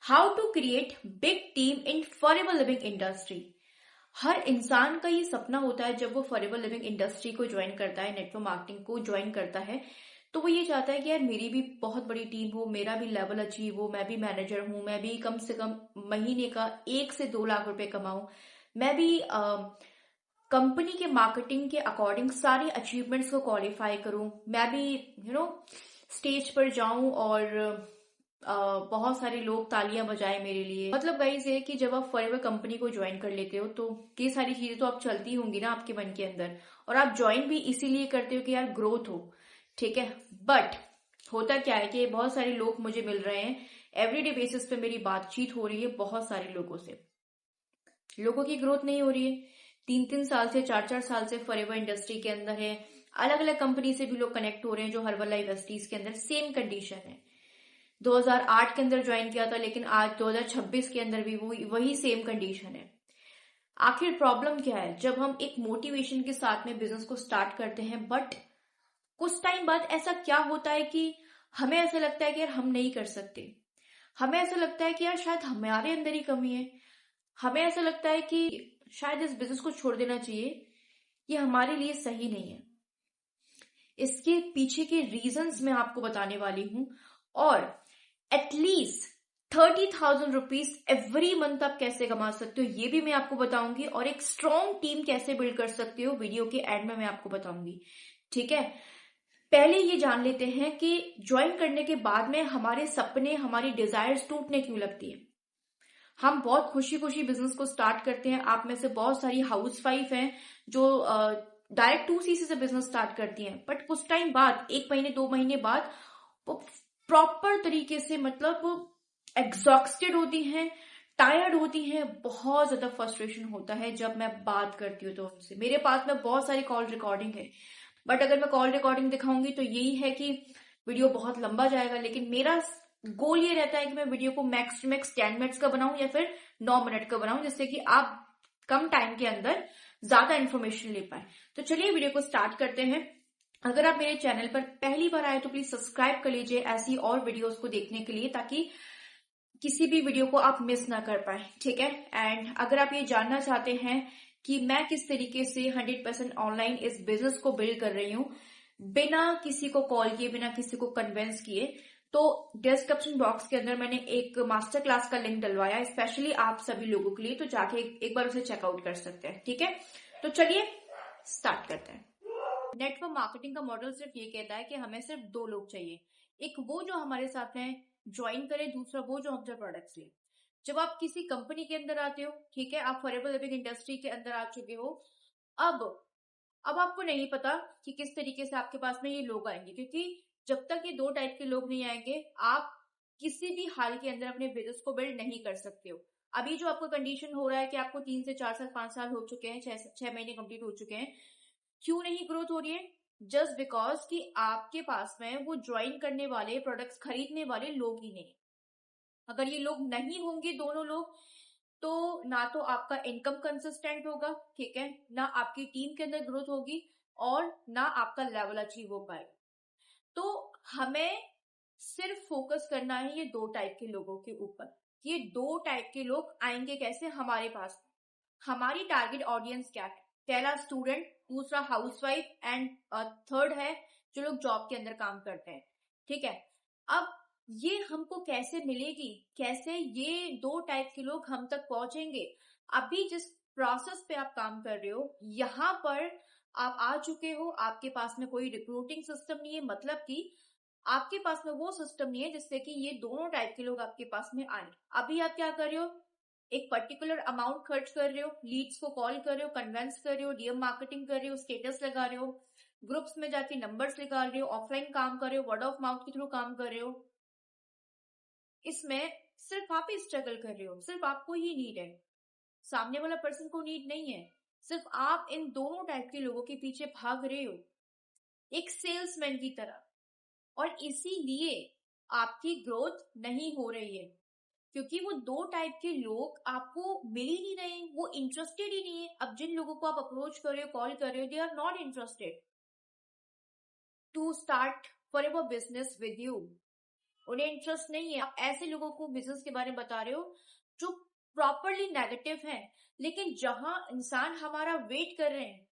How to create big team in forever living industry. हर इंसान का ये सपना होता है जब वो फॉरएवर लिविंग इंडस्ट्री को ज्वाइन करता है, नेटवर्क मार्केटिंग को ज्वाइन करता है, तो वो ये चाहता है कि यार मेरी भी बहुत बड़ी टीम हो, मेरा भी लेवल अचीव हो, मैं भी मैनेजर हूं, मैं भी कम से कम महीने का 1 से 2 लाख रुपए कमाऊं, मैं भी कंपनी के मार्केटिंग के अकॉर्डिंग सारे अचीवमेंट्स को क्वालिफाई करूं, मैं भी स्टेज पर जाऊं और बहुत सारे लोग तालियां बजाए मेरे लिए। मतलब गाइस ये है कि जब आप फॉरएवर कंपनी को ज्वाइन कर लेते हो तो ये सारी चीजें तो आप चलती होंगी ना आपके मन के अंदर, और आप ज्वाइन भी इसीलिए करते हो कि यार ग्रोथ हो, ठीक है। बट होता क्या है कि बहुत सारे लोग मुझे मिल रहे हैं, एवरीडे बेसिस पे मेरी बातचीत हो रही है बहुत सारे लोगों से, लोगों की ग्रोथ नहीं हो रही है। 3-3 साल से 4-4 साल से फॉरएवर इंडस्ट्री के अंदर है, अलग अलग कंपनी से भी लोग कनेक्ट हो रहे हैं जो हर्बल एस्टीज के अंदर सेम कंडीशन है। 2008 के अंदर ज्वाइन किया था, लेकिन आज 2026 के अंदर भी वही सेम कंडीशन है। आखिर प्रॉब्लम क्या है? जब हम एक मोटिवेशन के साथ में बिजनेस को स्टार्ट करते हैं, बट कुछ टाइम बाद ऐसा क्या होता है कि हमें ऐसा लगता है कि यार हम नहीं कर सकते, हमें ऐसा लगता है कि यार शायद हमारे अंदर ही कमी है, हमें ऐसा लगता है कि शायद इस बिजनेस को छोड़ देना चाहिए, ये हमारे लिए सही नहीं है। इसके पीछे के रीजंस मैं आपको बताने वाली हूं, और एटलीस्ट 30,000 रुपीज एवरी मंथ आप कैसे कमा सकते हो ये भी मैं आपको बताऊंगी, और एक स्ट्रॉन्ग टीम कैसे बिल्ड कर सकते हो वीडियो के एंड में मैं आपको बताऊंगी, ठीक है। पहले ये जान लेते हैं कि ज्वाइन करने के बाद में हमारे सपने, हमारी डिजायर्स टूटने क्यों लगती है। हम बहुत खुशी खुशी बिजनेस को स्टार्ट करते हैं, आप में से बहुत सारी हाउस वाइफ हैं जो डायरेक्ट 2cc से बिजनेस स्टार्ट करती हैं, बट कुछ टाइम बाद, 1 महीने 2 महीने बाद, वो प्रॉपर तरीके से मतलब एग्जॉस्टेड होती हैं, टायर्ड होती हैं, बहुत ज्यादा फ्रस्ट्रेशन होता है जब मैं बात करती हूँ तो उनसे। मेरे पास में बहुत सारी कॉल रिकॉर्डिंग है, बट अगर मैं कॉल रिकॉर्डिंग दिखाऊंगी तो यही है कि वीडियो बहुत लंबा जाएगा, लेकिन मेरा गोल ये रहता है कि मैं वीडियो को मैक्स टू मैक्स 10 मिनट्स का बनाऊं या फिर 9 मिनट का बनाऊं, जिससे कि आप कम टाइम के अंदर ज्यादा इन्फॉर्मेशन ले पाए। तो चलिए वीडियो को स्टार्ट करते हैं। अगर आप मेरे चैनल पर पहली बार आए तो प्लीज सब्सक्राइब कर लीजिए ऐसी और वीडियोस को देखने के लिए, ताकि किसी भी वीडियो को आप मिस ना कर पाए, ठीक है। एंड अगर आप ये जानना चाहते हैं कि मैं किस तरीके से 100% ऑनलाइन इस बिजनेस को बिल्ड कर रही हूँ बिना किसी को कॉल किए, बिना किसी को कन्विंस किए, तो डिस्क्रिप्शन बॉक्स के अंदर मैंने एक मास्टर क्लास का लिंक डलवाया स्पेशली आप सभी लोगों के लिए, तो जाके एक बार उसे चेकआउट कर सकते हैं, ठीक है। तो चलिए स्टार्ट करते हैं। नेटवर्क मार्केटिंग का मॉडल सिर्फ ये कहता है कि हमें सिर्फ 2 लोग चाहिए, एक वो जो हमारे साथ में ज्वाइन करे, दूसरा वो जो हमसे प्रोडक्ट्स ले। जब आप किसी कंपनी के अंदर आते हो, ठीक है, आप फॉरएवर लिविंग इंडस्ट्री के अंदर आ चुके हो, अब अब आपको नहीं पता कि किस तरीके से आपके पास में ये लोग आएंगे, क्योंकि जब तक ये 2 टाइप के लोग नहीं आएंगे आप किसी भी हाल के अंदर अपने बिजनेस को बिल्ड नहीं कर सकते हो। अभी जो आपको कंडीशन हो रहा है कि आपको 3 से 4 साल 5 साल हो चुके हैं, 6 महीने कंप्लीट हो चुके हैं, क्यों नहीं ग्रोथ हो रही है? जस्ट बिकॉज कि आपके पास में वो ज्वाइन करने वाले, प्रोडक्ट्स खरीदने वाले लोग ही नहीं। अगर ये लोग नहीं होंगे, दोनों लोग, तो ना तो आपका इनकम कंसिस्टेंट होगा, ठीक है, ना आपकी टीम के अंदर ग्रोथ होगी, और ना आपका लेवल अचीव हो पाएगा। तो हमें सिर्फ फोकस करना है ये 2 टाइप के लोगों के ऊपर। ये 2 टाइप के लोग आएंगे कैसे हमारे पास? हमारी टारगेट ऑडियंस क्या है? पहला स्टूडेंट, दूसरा हाउसवाइफ, एंड थर्ड है जो लोग जॉब के अंदर काम करते हैं, ठीक है। अब ये हमको कैसे मिलेगी, कैसे ये 2 टाइप के लोग हम तक पहुंचेंगे? अभी जिस प्रोसेस पे आप काम कर रहे हो, यहाँ पर आप आ चुके हो, आपके पास में कोई रिक्रूटिंग सिस्टम नहीं है, मतलब कि आपके पास में वो सिस्टम नहीं है जिससे कि ये दोनों टाइप के लोग आपके पास में आए। अभी आप क्या कर रहे हो? एक पर्टिकुलर अमाउंट खर्च कर रहे हो, लीड्स को कॉल कर रहे हो, कन्वेंस कर रहे हो, डीएम मार्केटिंग कर रहे हो, स्टेटस लगा रहे हो, ग्रुप्स में जाके नंबर्स निकाल रहे हो, ऑफलाइन काम कर रहे हो, वर्ड ऑफ माउथ के थ्रू काम कर रहे हो। इसमें सिर्फ आप ही स्ट्रगल कर रहे हो, सिर्फ आपको ही नीड है, सामने वाला पर्सन को नीड नहीं है। सिर्फ आप इन दोनों टाइप के लोगों के पीछे भाग रहे हो एक सेल्समैन की तरह, और इसीलिए आपकी ग्रोथ नहीं हो रही है, क्योंकि वो 2 टाइप के लोग आपको मिल ही नहीं रहे, वो इंटरेस्टेड ही नहीं है। अब जिन लोगों को आप अप्रोच कर रहे हो, कॉल कर रहे हो, they are not interested to start forever business with you. उन्हें इंटरेस्ट नहीं है। आप ऐसे लोगों को बिजनेस के बारे में बता रहे हो जो प्रॉपरली नेगेटिव है। लेकिन जहां इंसान हमारा वेट कर रहे हैं,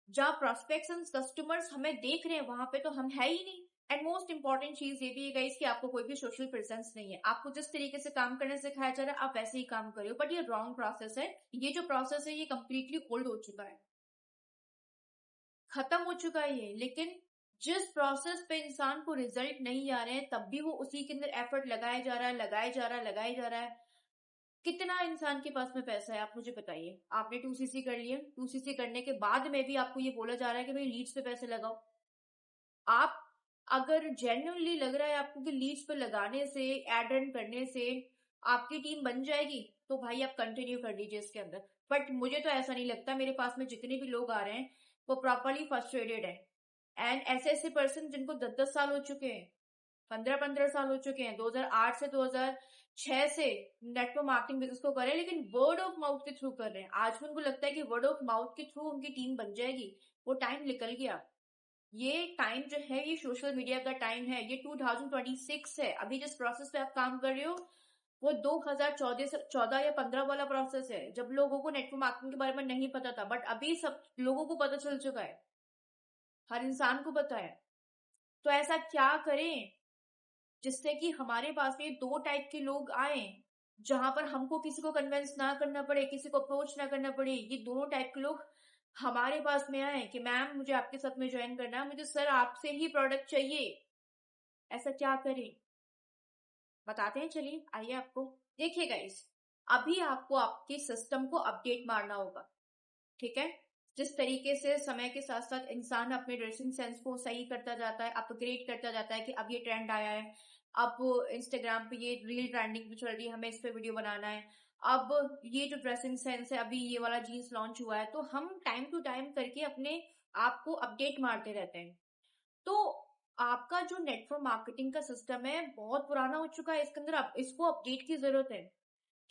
जहां प्रोस्पेक्ट्स एंड कस्टमर्स हमें देख रहे हैं, वहां पे तो हम है ही नहीं। एंड मोस्ट इंपॉर्टेंट चीज ये भी है गाइस कि आपको कोई भी सोशल प्रेजेंस नहीं है। आपको जिस तरीके से काम करने सिखाया जा रहा है आप वैसे ही काम कर रहे हो, बट ये रॉन्ग प्रोसेस है। ये जो प्रोसेस है ये कंप्लीटली ओल्ड हो चुका है, खत्म हो चुका है ये। लेकिन जिस प्रोसेस पे इंसान को रिजल्ट नहीं आ रहे हैं तब भी वो उसी के अंदर एफर्ट लगाया जा रहा है, लगाया जा रहा है, लगाया जा रहा है। कितना इंसान के पास में पैसा है आप मुझे बताइए। आपने 2cc कर लिया, 2cc करने के बाद में भी आपको ये बोला जा रहा है कि भाई लीड्स पे पैसे लगाओ। आप अगर जेन्युइनली लग रहा है आपको कि लीड्स पे लगाने से, एड रन करने से आपकी टीम बन जाएगी, तो भाई आप कंटिन्यू कर लीजिए इसके अंदर। बट मुझे तो ऐसा नहीं लगता। मेरे पास में जितने भी लोग आ रहे हैं वो प्रॉपरली फ्रस्ट्रेटेड है। एंड ऐसे ऐसे पर्सन जिनको 10-10 साल हो चुके हैं, 15-15 साल हो चुके हैं, 2008 से 2006 से नेटवर्क मार्केटिंग बिजनेस को करें, लेकिन वर्ड ऑफ माउथ के थ्रू कर रहे हैं। आज भी उनको लगता है कि वर्ड ऑफ माउथ के थ्रू उनकी टीम बन जाएगी। वो टाइम निकल गया। ये टाइम जो है ये सोशल मीडिया का टाइम है। ये 2026 है। अभी जिस प्रोसेस पे आप काम कर रहे हो वो 2014 या 15 वाला प्रोसेस है, जब लोगों को नेटवर्क मार्केटिंग के बारे में नहीं पता था। बट अभी सब लोगों को पता चल चुका है, हर इंसान को पता है। तो ऐसा क्या करें जिससे कि हमारे पास में दो टाइप के लोग आए, जहां पर हमको किसी को कन्विंस ना करना पड़े, किसी को अप्रोच ना करना पड़े। ये दोनों टाइप के लोग हमारे पास में आए कि मैम मुझे आपके साथ में ज्वाइन करना है, मुझे सर आपसे ही प्रोडक्ट चाहिए। ऐसा क्या करें बताते हैं, चलिए आइए आपको। देखिए गाइस, अभी आपको आपके सिस्टम को अपडेट मारना होगा, ठीक है। जिस तरीके से समय के साथ साथ इंसान अपने ड्रेसिंग सेंस को सही करता जाता है, अपग्रेड करता जाता है कि अब ये ट्रेंड आया है, अब इंस्टाग्राम पे ये रील ट्रेंडिंग पे चल रही है, हमें इस पे वीडियो बनाना है। अब ये जो ड्रेसिंग सेंस है, अभी ये वाला जीन्स लॉन्च हुआ है, तो हम टाइम टू टाइम करके अपने आप को अपडेट मारते रहते हैं। तो आपका जो नेटवर्क मार्केटिंग का सिस्टम है बहुत पुराना हो चुका है, इसके अंदर इसको अपडेट की जरूरत है,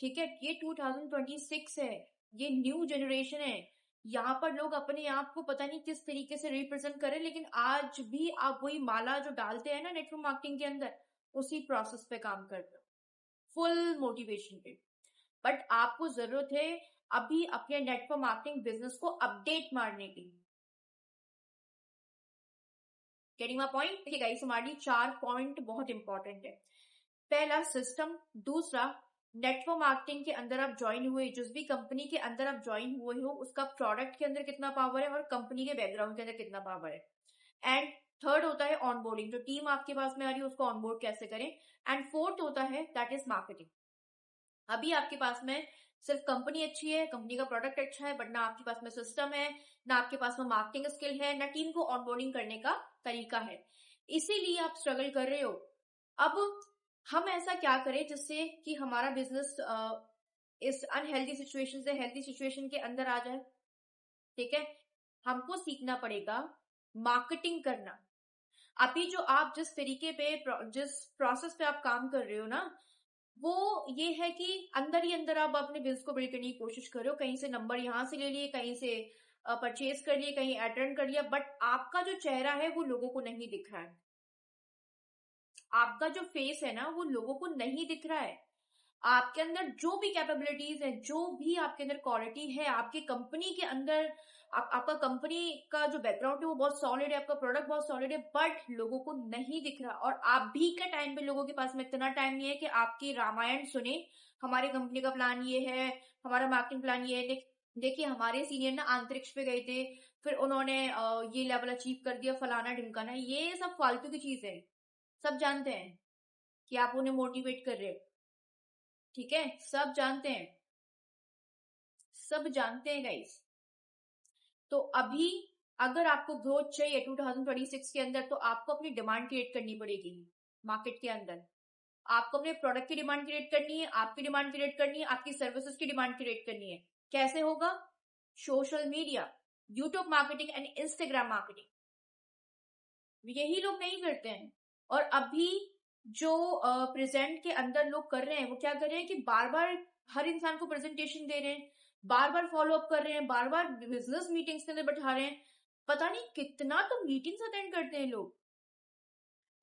ठीक है। ये 2026 है, ये न्यू जनरेशन है। यहाँ पर लोग अपने आप को पता नहीं किस तरीके से रिप्रेजेंट करें, लेकिन आज भी आप वही माला जो डालते हैं ना नेटवर्क मार्केटिंग के अंदर, उसी प्रोसेस पे काम करते हो, फुल मोटिवेशन पे। बट आपको जरूरत है अभी अपने नेटवर्क मार्केटिंग बिजनेस को अपडेट मारने की। Getting my point? देखिए गाइस, हमारी 4 पॉइंट बहुत इंपॉर्टेंट है। पहला सिस्टम, दूसरा नेटवर्क मार्केटिंग के अंदर आप ज्वाइन हुए, जिस भी कंपनी के अंदर आप ज्वाइन हुए हो उसका प्रोडक्ट के अंदर कितना पावर है और कंपनी के बैकग्राउंड के अंदर कितना पावर है। एंड थर्ड होता है ऑनबोर्डिंग, जो टीम आपके पास में आ रही है उसको ऑनबोर्ड कैसे करें। एंड फोर्थ होता है दैट इज मार्केटिंग। अभी आपके पास में सिर्फ कंपनी अच्छी है, कंपनी का प्रोडक्ट अच्छा है, बट ना आपके पास में सिस्टम है, ना आपके पास में मार्केटिंग स्किल है, ना टीम को ऑनबोर्डिंग करने का तरीका है। इसीलिए आप स्ट्रगल कर रहे हो। अब हम ऐसा क्या करें जिससे कि हमारा बिजनेस इस अनहेल्दी सिचुएशन से हेल्दी सिचुएशन के अंदर आ जाए, ठीक है। हमको सीखना पड़ेगा मार्केटिंग करना। अभी जो आप जिस तरीके पे जिस प्रोसेस पे आप काम कर रहे हो ना, वो ये है कि अंदर ही अंदर आप अपने बिजनेस को बिल्ड करने की कोशिश कर रहे हो। कहीं से नंबर यहाँ से ले लिए, कहीं से परचेज कर लिए, कहीं अटेंड कर लिया, बट आपका जो चेहरा है वो लोगों को नहीं दिख रहा है। आपका जो फेस है ना वो लोगों को नहीं दिख रहा है। आपके अंदर जो भी कैपेबिलिटीज है, जो भी आपके अंदर क्वालिटी है, आपकी कंपनी के अंदर आपका कंपनी का जो बैकग्राउंड है वो बहुत सॉलिड है, आपका प्रोडक्ट बहुत सॉलिड है, बट लोगों को नहीं दिख रहा। और आप भी का टाइम पे लोगों के पास में इतना टाइम नहीं है कि आपकी रामायण सुने। हमारी कंपनी का प्लान ये है, हमारा मार्केटिंग प्लान ये है। देखिए हमारे सीनियर ना अंतरिक्ष पे गए थे, फिर उन्होंने ये लेवल अचीव कर दिया, फलाना ढिमकाना, ये सब फालतू की चीज है। सब जानते हैं कि आप उन्हें मोटिवेट कर रहे हो, ठीक है। सब जानते हैं, सब जानते हैं गाइस। तो अभी अगर आपको ग्रोथ चाहिए 2026 के अंदर, तो आपको अपनी डिमांड क्रिएट करनी पड़ेगी मार्केट के अंदर। आपको अपने प्रोडक्ट की डिमांड क्रिएट करनी है, आपकी डिमांड क्रिएट करनी है, आपकी सर्विसेज की डिमांड क्रिएट करनी है। कैसे होगा? Social media, YouTube marketing and Instagram marketing. यही लोग नहीं करते हैं। और अभी जो प्रेजेंट के अंदर लोग कर रहे हैं वो क्या कर रहे हैं कि बार बार हर इंसान को प्रेजेंटेशन दे रहे हैं, बार बार फॉलो अप कर रहे हैं, बार बार बिजनेस मीटिंग्स के अंदर बैठा रहे हैं। पता नहीं कितना तो मीटिंग्स अटेंड करते हैं लोग,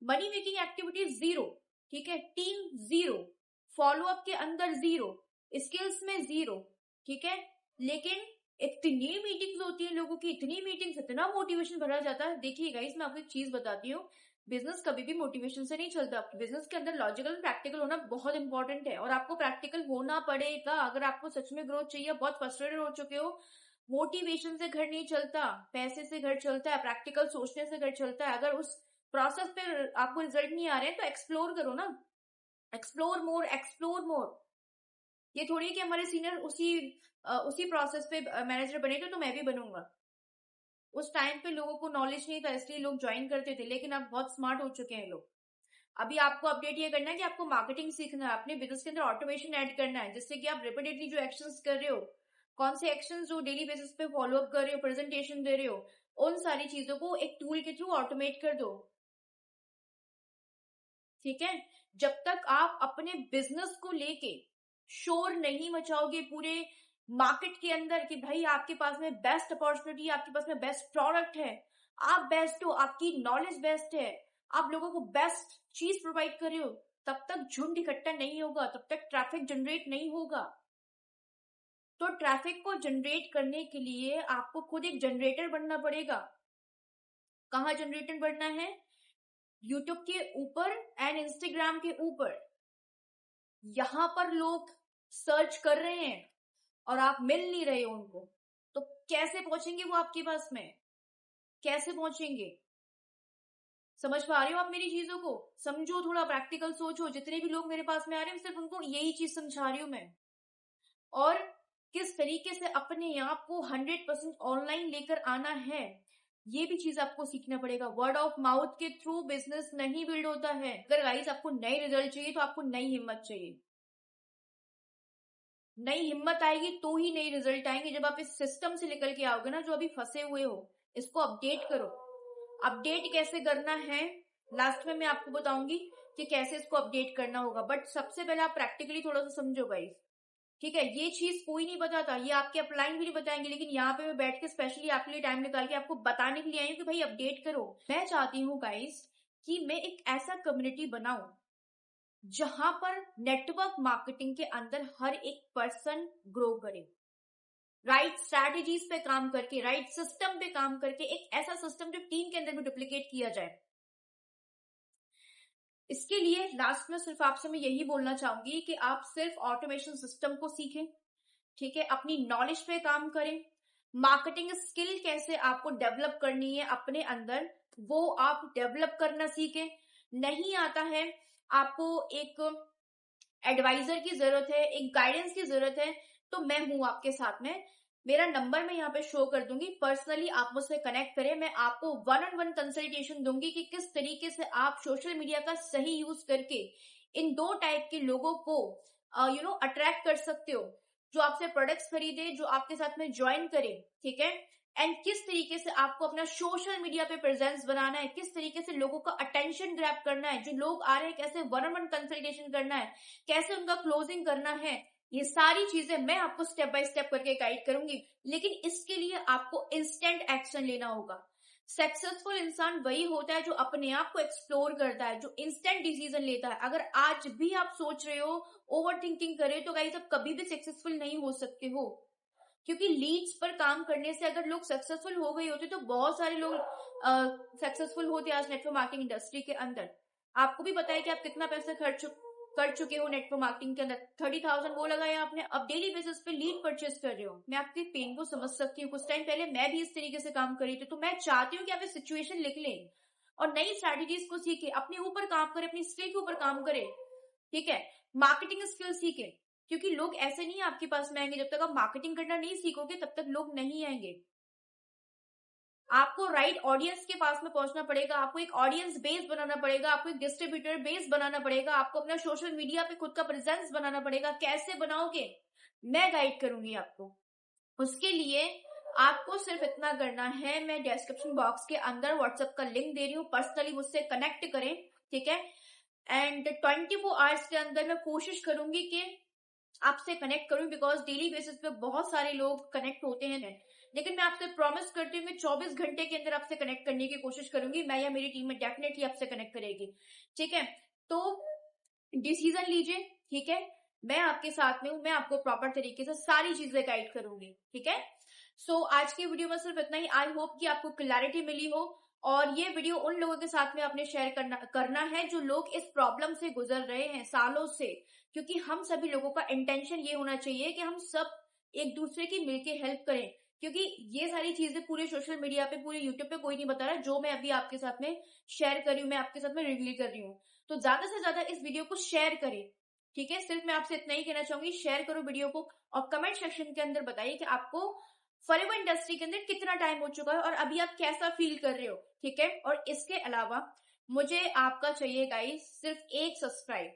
मनी मेकिंग एक्टिविटीज जीरो। ठीक है, टीम 0, फॉलोअप के अंदर 0, स्किल्स में 0, ठीक है। लेकिन इतनी मीटिंग्स होती है लोगों की, इतनी मीटिंग्स, इतना मोटिवेशन भरा जाता है। देखिए गाइस, मैं आपको एक चीज बताती हूँ, बिजनेस कभी भी मोटिवेशन से नहीं चलता। बिजनेस के अंदर लॉजिकल प्रैक्टिकल होना बहुत इंपॉर्टेंट है, और आपको प्रैक्टिकल होना पड़ेगा अगर आपको सच में ग्रोथ चाहिए। बहुत फ्रस्ट्रेटेड हो चुके हो, मोटिवेशन से घर नहीं चलता, पैसे से घर चलता है, प्रैक्टिकल सोचने से घर चलता है। अगर उस प्रोसेस पे आपको रिजल्ट नहीं आ रहे हैं तो एक्सप्लोर करो ना, एक्सप्लोर मोर, एक्सप्लोर मोर। ये थोड़ी कि हमारे सीनियर उसी प्रोसेस पे मैनेजर बने तो मैं भी बनूंगा। उस टाइम पे लोगों को नॉलेज नहीं था इसलिए लोग ज्वाइन करते थे, लेकिन अब बहुत स्मार्ट हो चुके हैं लोग। अभी आपको अपडेट ये करना है कि आपको मार्केटिंग सीखना है, अपने बिजनेस के अंदर ऑटोमेशन ऐड करना है, जिससे कि आप रिपीटेडली जो एक्शंस कर रहे हो, कौन से एक्शंस जो डेली बेसिस पे फॉलो अप कर रहे हो, प्रेजेंटेशन दे रहे हो, उन सारी चीजों को एक टूल के थ्रू ऑटोमेट कर दो। ठीक है, जब तक आप अपने बिजनेस को लेके शोर नहीं मचाओगे पूरे मार्केट के अंदर कि भाई आपके पास में बेस्ट अपॉर्चुनिटी, आपके पास में बेस्ट प्रोडक्ट है, आप बेस्ट हो, आपकी नॉलेज बेस्ट है, आप लोगों को बेस्ट चीज प्रोवाइड कर रहे हो, तब तक झुंड इकट्ठा नहीं होगा, तब तक ट्रैफिक जनरेट नहीं होगा। तो ट्रैफिक को जनरेट करने के लिए आपको खुद एक जनरेटर बनना पड़ेगा। कहाँ जनरेटर बनना है? यूट्यूब के ऊपर एंड इंस्टाग्राम के ऊपर। यहां पर लोग सर्च कर रहे हैं और आप मिल नहीं रहे हो उनको, तो कैसे पहुंचेंगे वो आपके पास में? कैसे पहुंचेंगे? समझ पा रहे हो आप मेरी चीजों को? समझो, थोड़ा प्रैक्टिकल सोचो। जितने भी लोग मेरे पास में आ रहे हैं सिर्फ उनको यही चीज समझा रही हूं मैं। और किस तरीके से अपने आप को 100% ऑनलाइन लेकर आना है, ये भी चीज आपको सीखना पड़ेगा। वर्ड ऑफ माउथ के थ्रू बिजनेस नहीं बिल्ड होता है। अगर गाइस आपको नए रिजल्ट चाहिए तो आपको नई हिम्मत चाहिए। नई हिम्मत आएगी तो ही नई रिजल्ट आएंगे। जब आप इस सिस्टम से निकल के आओगे ना, जो अभी फंसे हुए हो, इसको अपडेट करो। अपडेट कैसे करना है लास्ट में मैं आपको बताऊंगी कि कैसे इसको अपडेट करना होगा, बट सबसे पहले आप प्रैक्टिकली थोड़ा सा समझो गाइस। ठीक है, ये चीज कोई नहीं बताता, ये आपके अपलाइन भी नहीं बताएंगे, लेकिन यहाँ पे मैं बैठ के स्पेशली आपके लिए टाइम निकाल के आपको बताने के लिए आई हूँ कि भाई अपडेट करो। मैं चाहती हूँ गाइस कि मैं एक ऐसा कम्युनिटी बनाऊं जहां पर नेटवर्क मार्केटिंग के अंदर हर एक पर्सन ग्रो करे, राइट स्ट्रैटेजीज पे काम करके, राइट सिस्टम पे काम करके, एक ऐसा सिस्टम जो टीम के अंदर भी डुप्लीकेट किया जाए। इसके लिए लास्ट में सिर्फ आपसे मैं यही बोलना चाहूंगी कि आप सिर्फ ऑटोमेशन सिस्टम को सीखें, ठीक है, अपनी नॉलेज पे काम करें। मार्केटिंग स्किल कैसे आपको डेवलप करनी है अपने अंदर, वो आप डेवलप करना सीखें। नहीं आता है, आपको एक एडवाइजर की जरूरत है, एक गाइडेंस की जरूरत है, तो मैं हूं आपके साथ में। मेरा नंबर मैं यहाँ पे शो कर दूंगी, पर्सनली आप मुझसे कनेक्ट करें। मैं आपको 1-on-1 कंसल्टेशन दूंगी कि किस तरीके से आप सोशल मीडिया का सही यूज करके इन दो टाइप के लोगों को अट्रैक्ट कर सकते हो, जो आपसे प्रोडक्ट्स खरीदे, जो आपके साथ में ज्वाइन करे। ठीक है, एंड किस तरीके से आपको अपना सोशल मीडिया पे प्रेजेंस बनाना है, किस तरीके से लोगों का अटेंशन ग्रैब करना है, जो लोग आ रहे हैं कैसे 1-on-1 कंसल्टेशन करना है, कैसे उनका क्लोजिंग करना है, ये सारी चीजें मैं आपको स्टेप बाय स्टेप करके गाइड करूंगी। लेकिन इसके लिए आपको इंस्टेंट एक्शन लेना होगा। सक्सेसफुल इंसान वही होता है जो अपने आप को एक्सप्लोर करता है, जो इंस्टेंट डिसीजन लेता है। अगर आज भी आप सोच रहे हो, ओवर थिंकिंग कर रहे हो, तो गाइस आप कभी भी सक्सेसफुल नहीं हो सकते हो। क्योंकि लीड्स पर काम करने से अगर लोग सक्सेसफुल हो गए होते तो बहुत सारे लोग सक्सेसफुल होते आज नेटवर्क मार्केटिंग इंडस्ट्री के अंदर। आपको भी पता है कि आप कितना पैसा खर्च कर चुके हो नेटवर्क मार्केटिंग के अंदर। 30,000 वो लगाया आपने, अब डेली बेसिस पे लीड परचेस कर रहे हो। मैं आपके पेन को समझ सकती हूँ, कुछ टाइम पहले मैं भी इस तरीके से काम करी थी। तो मैं चाहती हूँ कि आप सिचुएशन लिख लें और नई स्ट्रैटेजीज को सीखे, अपने ऊपर काम करें, अपनी स्किल के ऊपर काम करें। ठीक है, मार्केटिंग स्किल सीखे, क्योंकि लोग ऐसे नहीं आपके पास में आएंगे। जब तक आप मार्केटिंग करना नहीं सीखोगे तब तक लोग नहीं आएंगे। आपको राइट ऑडियंस के पास में पहुंचना पड़ेगा, आपको एक ऑडियंस बेस बनाना पड़ेगा, आपको एक डिस्ट्रीब्यूटर बेस बनाना पड़ेगा, आपको अपना सोशल मीडिया पे खुद का प्रेजेंस बनाना पड़ेगा। कैसे बनाओगे, मैं गाइड करूंगी आपको। उसके लिए आपको सिर्फ इतना करना है, मैं डिस्क्रिप्शन बॉक्स के अंदर व्हाट्सएप का लिंक दे रही हूँ, पर्सनली मुझसे कनेक्ट करें। ठीक है, एंड 24 आवर्स के अंदर मैं कोशिश करूंगी कि आपसे कनेक्ट करूं, बिकॉज डेली बेसिस पे बहुत सारे लोग कनेक्ट होते हैं। लेकिन मैं आपसे प्रॉमिस करती हूँ मैं 24 घंटे के अंदर आपसे कनेक्ट करने की कोशिश करूंगी। मैं या मेरी टीम में डेफिनेटली आपसे कनेक्ट करेगी। ठीक है, तो डिसीजन लीजिए, ठीक है। मैं आपके साथ में हूँ, मैं आपको प्रॉपर तरीके से सारी चीजें गाइड करूंगी, ठीक है। सो आज की वीडियो में सिर्फ इतना ही। आई होप कि आपको क्लैरिटी मिली हो, और ये वीडियो उन लोगों के साथ में आपने शेयर करना है जो लोग इस प्रॉब्लम से गुजर रहे हैं सालों से, क्योंकि हम सभी लोगों का इंटेंशन ये होना चाहिए कि हम सब एक दूसरे की मिलके हेल्प करें, क्योंकि ये सारी चीजें पूरे सोशल मीडिया पे, पूरे यूट्यूब पे कोई नहीं बता रहा। जो मैं अभी आपके साथ में शेयर कर रही हूँ, मैं आपके साथ में रिवील कर रही हूँ, तो ज्यादा से ज्यादा इस वीडियो को शेयर करें, ठीक है। सिर्फ मैं आपसे इतना ही कहना चाहूंगी, शेयर करो वीडियो को, और कमेंट सेक्शन के अंदर बताइए कि आपको फॉरेवर इंडस्ट्री के अंदर कितना टाइम हो चुका है और अभी आप कैसा फील कर रहे हो, ठीक है। और इसके अलावा मुझे आपका चाहिए गाइस सिर्फ एक सब्सक्राइब।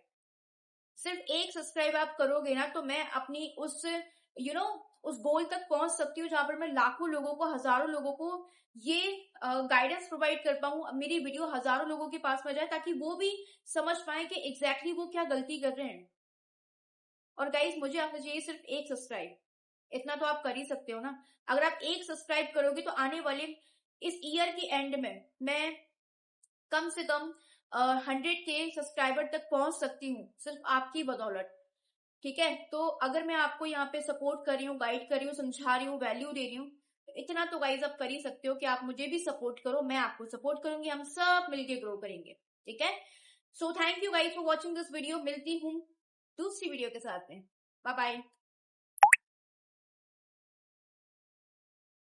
सिर्फ एक सब्सक्राइब आप करोगे ना, तो मैं अपनी उस उस गोल तक पहुंच सकती हूँ जहां पर मैं लाखों लोगों को, हजारों लोगों को ये गाइडेंस प्रोवाइड कर पाऊं, मेरी वीडियो हजारों लोगों के पास में जाए, ताकि वो भी समझ पाए कि एग्जैक्टली वो क्या गलती कर रहे हैं। और गाइस मुझे आपसे चाहिए सिर्फ एक सब्सक्राइब, इतना तो आप कर ही सकते हो ना। अगर आप एक सब्सक्राइब करोगे तो आने वाले इस ईयर के एंड में मैं कम से कम 100K सब्सक्राइबर तक पहुंच सकती हूँ, सिर्फ आपकी बदौलत, ठीक है। तो अगर मैं आपको यहाँ पे सपोर्ट कर रही हूँ, गाइड कर रही हूँ, समझा रही हूँ, वैल्यू दे रही हूँ, तो इतना तो गाइज आप कर ही सकते हो कि आप मुझे भी सपोर्ट करो, मैं आपको सपोर्ट करूंगी, हम सब मिलके ग्रो करेंगे, ठीक है। So thank you guys for watching this video. मिलती हूँ दूसरी वीडियो के साथ में। Bye bye.